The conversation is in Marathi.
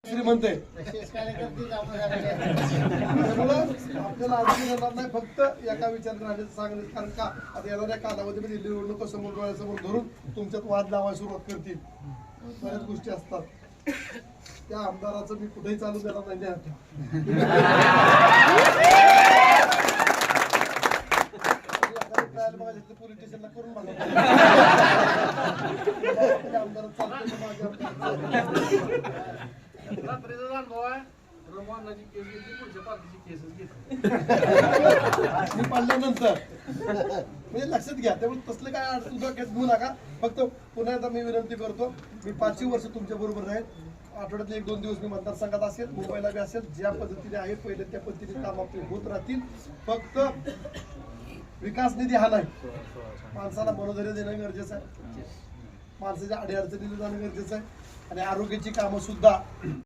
श्रीमंत आहे आपल्याला अडचण येणार नाही, फक्त एका विचाराने राहण्याचं सांगणे. कारण का आता येणाऱ्या कालावधीमध्ये निवडणूक समोर डोळ्यासमोर धरून तुमच्यात वाद लावायला सुरुवात करतील. बऱ्याच गोष्टी असतात. त्या आमदाराचं मी कुठेही चालू देणार नाही. पोलीस स्टेशनला करून पडल्यानंतर म्हणजे लक्षात घ्या. त्यामुळे तसलं काय अडचण घेऊ नका. फक्त पुन्हा एकदा मी विनंती करतो, मी 5 वर्ष तुमच्या बरोबर राहील. आठवड्यातले 1-2 दिवस मी मतदारसंघात असेल, मुंबईला बी असेल. ज्या पद्धतीने आहे पहिले त्या पद्धतीने काम आपले होत राहतील. फक्त विकास निधी हा नाही, माणसाला मनोधैर्य देणं गरजेचं आहे, माणसाच्या अडीअडचणीला जाणं गरजेचं आहे. आणि आरोग्याची कामं सुद्धा